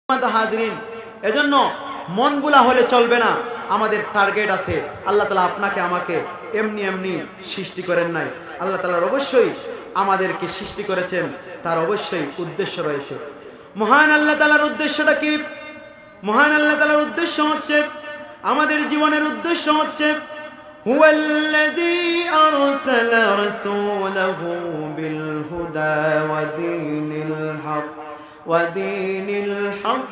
হাজরিন, এজন্য মনগুলা হলে চলবে না, আমাদের টার্গেট আছে। আল্লাহ তাআলা আপনাকে আমাকে এমনি এমনি সৃষ্টি করেন নাই। আল্লাহ তাআলা অবশ্যই আমাদেরকে সৃষ্টি করেছেন, তার অবশ্যই উদ্দেশ্য রয়েছে। মহান আল্লাহ তাআলার উদ্দেশ্যটা কি? মহান আল্লাহ তাআলার উদ্দেশ্য হচ্ছে, আমাদের জীবনের উদ্দেশ্য হচ্ছে হুয়াল্লাযী আরসালা রাসূলাহু বিল হুদা ওয়া দীনিল হক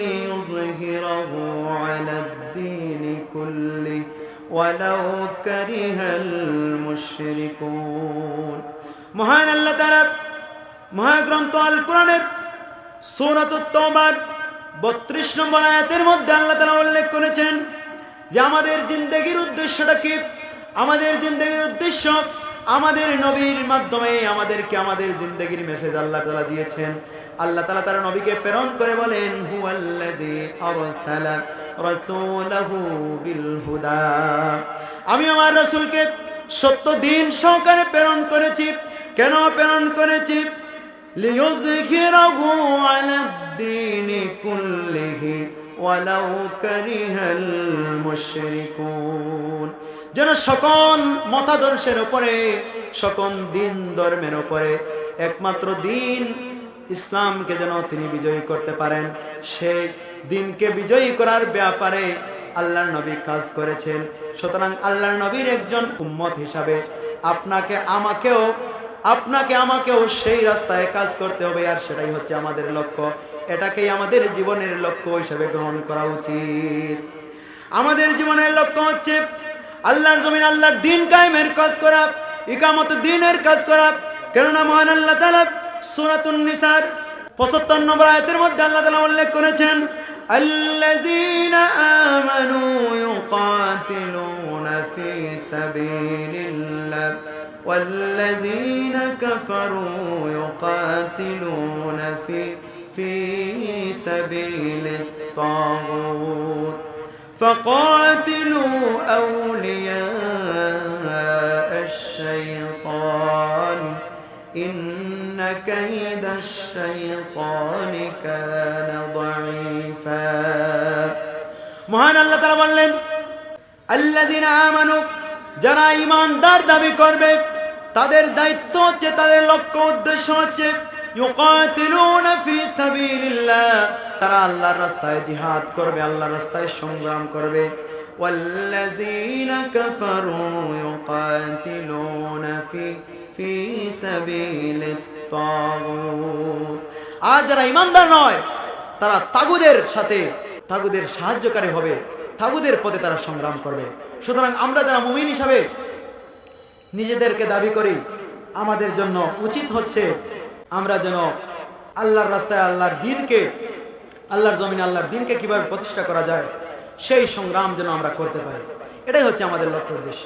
লিইয়ুযহিরাহু আলাদ দীনি কুল্লিহি ওয়ালাউ কারিহাল মুশরিকুন। মহান আল্লাহ তাআলা মহাগ্রন্থ আল কোরআনের সূরাতুত তাওবার 32 নম্বর আয়াতের মধ্যে আল্লাহ তাআলা উল্লেখ করেছেন যে আমাদের জিন্দেগির উদ্দেশ্যটা কি? আমাদের জিন্দেগির উদ্দেশ্য আমাদের নবীর মাধ্যমে আমাদেরকে আমাদের জিন্দেগির মেসেজ আল্লাহ তাআলা দিয়েছেন। আল্লাহ তাআলা তার নবীকে প্রেরণ করে বলেন, হুয়াল্লাযী আরসালা রাসূলাহু বিল হুদা, আমি আমার রাসূলকে সত্য দিন সহকারে প্রেরণ করেছি। কেন প্রেরণ করেছি? লিইয়ুযহিরাহু আলাদ দীনি কুল্লিহি ওয়ালাউ কারিহাল মুশরিকুন, যেন সকল মতাদর্শের উপরে, সকল দিন ধর্মের উপরে একমাত্র দিন ইসলামকে যেন তিনি বিজয়ী করতে পারেন। সেই দিনকে বিজয়ী করার ব্যাপারে আল্লাহর নবী কাজ করেছেন। সুতরাং আল্লাহর নবীর একজন উম্মত হিসাবে আপনাকে আমাকেও সেই রাস্তায় কাজ করতে হবে, আর সেটাই হচ্ছে আমাদের লক্ষ্য। এটাকেই আমাদের জীবনের লক্ষ্য হিসেবে গ্রহণ করা উচিত। আমাদের জীবনের লক্ষ্য হচ্ছে আল্লাহর জমিন আল্লাহর দ্বীন কায়েমের কাজ করা, ইকামত দ্বীনের কাজ করা। কেননা মহান আল্লাহ তাআলা সূরাতুন নিসার 75 নম্বর আয়াতের মধ্যে আল্লাহ তাআলা উল্লেখ করেছেন, আল্লাযীনা আমানু ইউকাতিলুনা ফি সাবিলিল্লাহ ওয়াল্লাযীনা কাফারু ইউকাতিলুনা ফি সাবিলিত তাগুত ফাকাতিলু আউলিয়া'আশ শাইতান ইন্না কাইদাশ শাইতানি কানা দাঈফা। মহান আল্লাহ তাআলা বললেন, আল্লাযীনা আমানু, যারা ঈমানদার দাবি করবে তাদের দায়িত্ব হচ্ছে, তাদের লক্ষ্য উদ্দেশ্য হচ্ছে ইউকাতিলুনা ফি সাবিলিল্লাহ, তারা আল্লাহর রাস্তায় জিহাদ করবে, আল্লাহর রাস্তায় সংগ্রাম করবে। ওয়াল্লাযীনা কাফারু ইউকাতিলুনা ফি সাবিলিত তাগুত, আর যারা ঈমানদার নয় তারা তাগুদের সাথে, তাগুদের সাহায্যকারী হবে, তাগুদের পথে তারা সংগ্রাম করবে। সুতরাং আমরা যারা মুমিন হিসাবে নিজেদেরকে দাবি করি, আমাদের জন্য উচিত হচ্ছে আমরা যেন আল্লাহর রাস্তায় আল্লাহর দ্বীনকে, আল্লাহর জমিনে আল্লাহর দ্বীনকে কিভাবে প্রতিষ্ঠা করা যায় সেই সংগ্রাম যেন আমরা করতে পারি। এটাই হচ্ছে আমাদের লক্ষ্য উদ্দেশ্য।